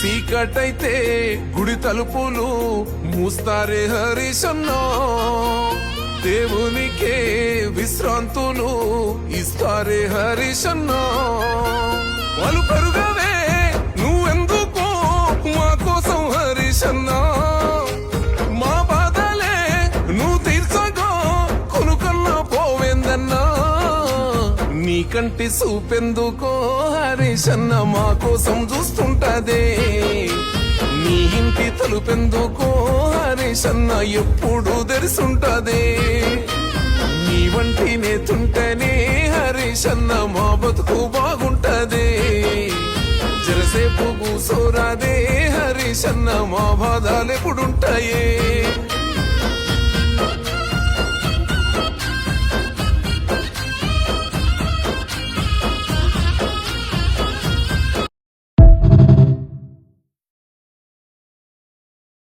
చీకటైతే గుడి తలుపులు మూస్తారే హరీశన్నో, దేవునికే విశ్రాంతులు ఇస్తారే హరీశన్నో. వాళ్ళు పెరుగవే నువ్వెందుకో మా కోసం హరీశన్నా, మా బాధలే నువ్వు తీర్చగా కొనుకన్నా పోవేందన్నా. నీ కంటి చూపెందుకో హరీశన్న మా కోసం చూస్తుంటదే, నీ ఇంటి తలుపెందుకో హరీశన్న ఎప్పుడు తెరిసుంటదే. నీ వంటి నేతుంటేనే హరీశన్న మా బతుకు బాగుంటదే. జరసేపు కూసోరాదే హరీశన్న మా బాధలెప్పుడుంటాయే.